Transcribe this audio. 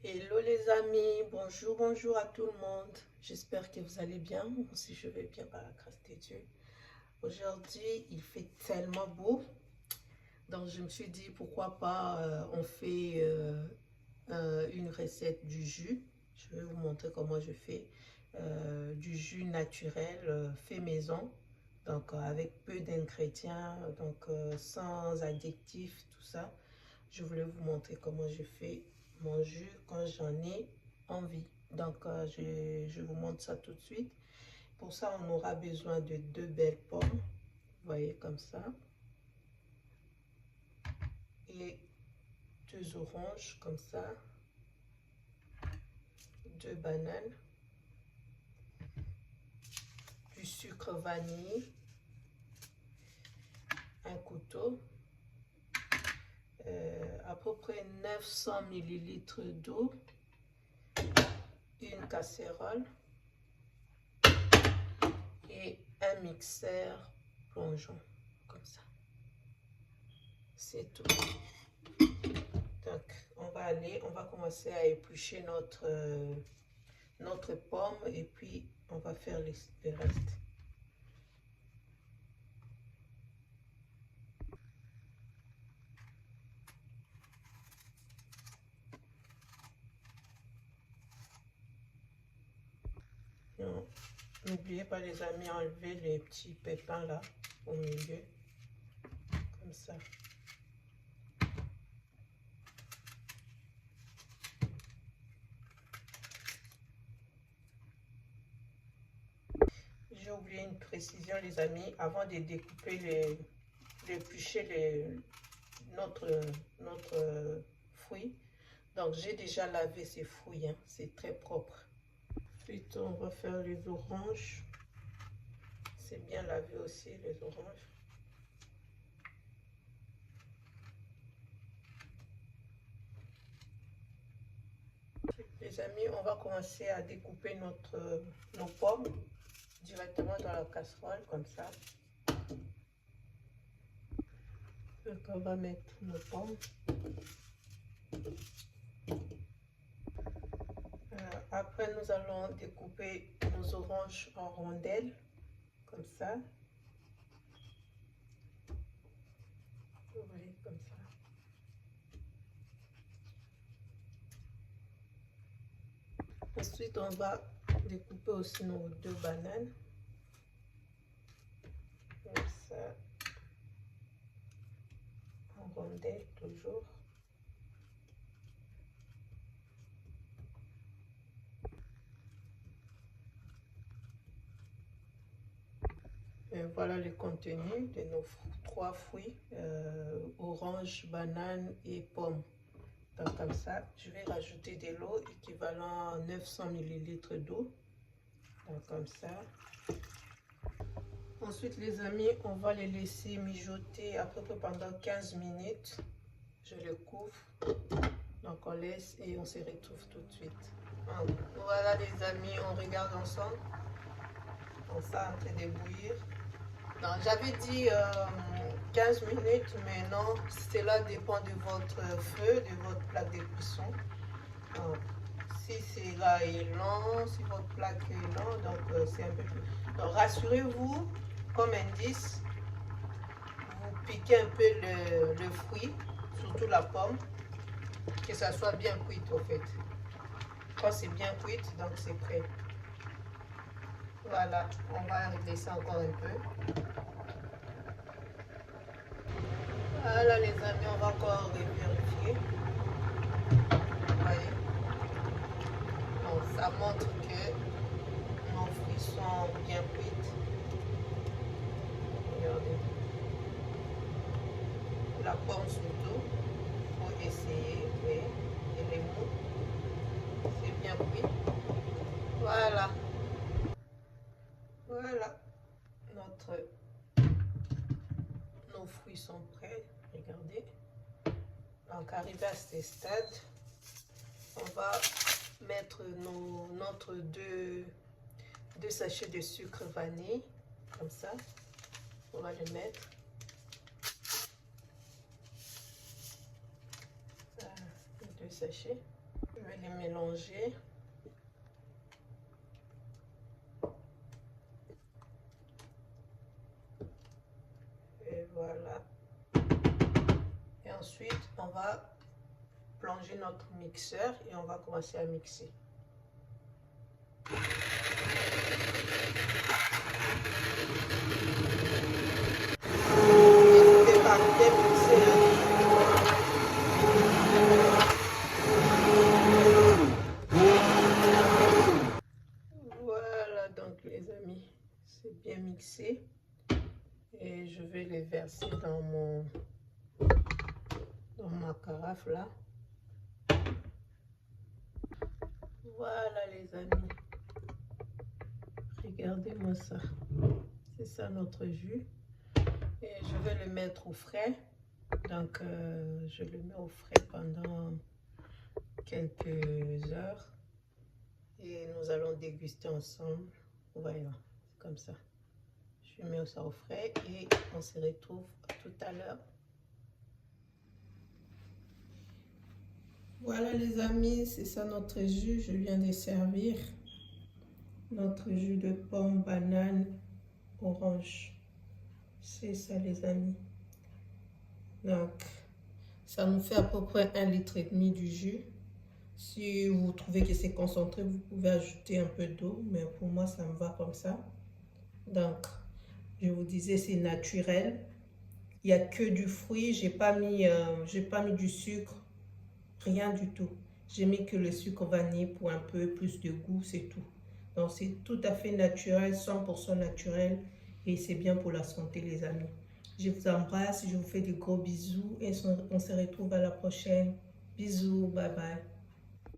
Hello les amis, bonjour à tout le monde. J'espère que vous allez bien. Moi aussi je vais bien par la grâce de Dieu. Aujourd'hui il fait tellement beau, donc je me suis dit pourquoi pas on fait une recette du jus. Je vais vous montrer comment je fais du jus naturel fait maison, donc avec peu d'ingrédients, donc sans additifs, tout ça. Je voulais vous montrer comment je fais mon jus quand j'en ai envie. Donc, je vous montre ça tout de suite. Pour ça, on aura besoin de deux belles pommes. Vous voyez comme ça. Et deux oranges comme ça. Deux bananes. Du sucre vanille. Un couteau. À peu près 900 ml d'eau. Une casserole. Et un mixeur plongeon comme ça. C'est tout. Donc on va commencer à éplucher notre pomme et puis on va faire le reste. N'oubliez pas les amis, enlever les petits pépins là au milieu, comme ça. J'ai oublié une précision les amis, avant de découper d'éplucher notre fruit. Donc j'ai déjà lavé ces fruits, hein, c'est très propre. Ensuite on va faire les oranges. C'est bien lavé aussi les oranges. Les amis, on va commencer à découper nos pommes directement dans la casserole, comme ça. Donc, on va mettre nos pommes. Après, nous allons découper nos oranges en rondelles, comme ça. Vous voyez, comme ça. Ensuite, on va découper aussi nos deux bananes. Comme ça. En rondelles, toujours. Et voilà le contenu de nos trois fruits, orange, banane et pomme. Donc comme ça, je vais rajouter de l'eau équivalent à 900 ml d'eau. Donc comme ça. Ensuite les amis, on va les laisser mijoter à peu près pendant 15 minutes. Je le couvre. Donc on laisse et on se retrouve tout de suite. Donc, voilà les amis, on regarde ensemble. On ça en train de bouillir. J'avais dit 15 minutes, mais non, cela dépend de votre feu, de votre plaque de cuisson. Donc, si cela est lent, si votre plaque est lent, donc c'est un peu plus. Donc rassurez-vous, comme indice, vous piquez un peu le fruit, surtout la pomme, que ça soit bien cuit au fait. Quand c'est bien cuit, donc c'est prêt. Voilà, on va laisser encore un peu. Voilà les amis, on va encore vérifier. Vous voyez. Donc ça montre que nos fruits sont bien cuits. Regardez. La pomme surtout, il faut essayer. Oui. Et les mots, c'est bien cuit. Voilà. Voilà. Nos fruits sont prêts. Regardez. Donc arrivé à ce stade, on va mettre notre deux sachets de sucre vanille, comme ça. On va le mettre. Voilà, les deux sachets. Je vais les mélanger. Et voilà. Et ensuite, on va plonger notre mixeur et on va commencer à mixer. N'hésitez pas à bien mixer. Voilà donc les amis, c'est bien mixé. Et je vais les verser dans ma carafe là. Voilà les amis, regardez-moi ça, c'est ça notre jus. Et je vais le mettre au frais, donc je le mets au frais pendant quelques heures et nous allons déguster ensemble. Voilà, comme ça. Je mets ça au frais et on se retrouve tout à l'heure. Voilà les amis, c'est ça notre jus, je viens de servir. Notre jus de pomme, banane, orange. C'est ça les amis. Donc, ça nous fait à peu près 1,5 litre du jus. Si vous trouvez que c'est concentré, vous pouvez ajouter un peu d'eau, mais pour moi, ça me va comme ça. Donc, je vous disais, c'est naturel. Il n'y a que du fruit, j'ai pas mis du sucre. Rien du tout. J'ai mis que le sucre vanille pour un peu plus de goût, c'est tout. Donc c'est tout à fait naturel, 100% naturel et c'est bien pour la santé les amis. Je vous embrasse, je vous fais de gros bisous et on se retrouve à la prochaine. Bisous, bye bye.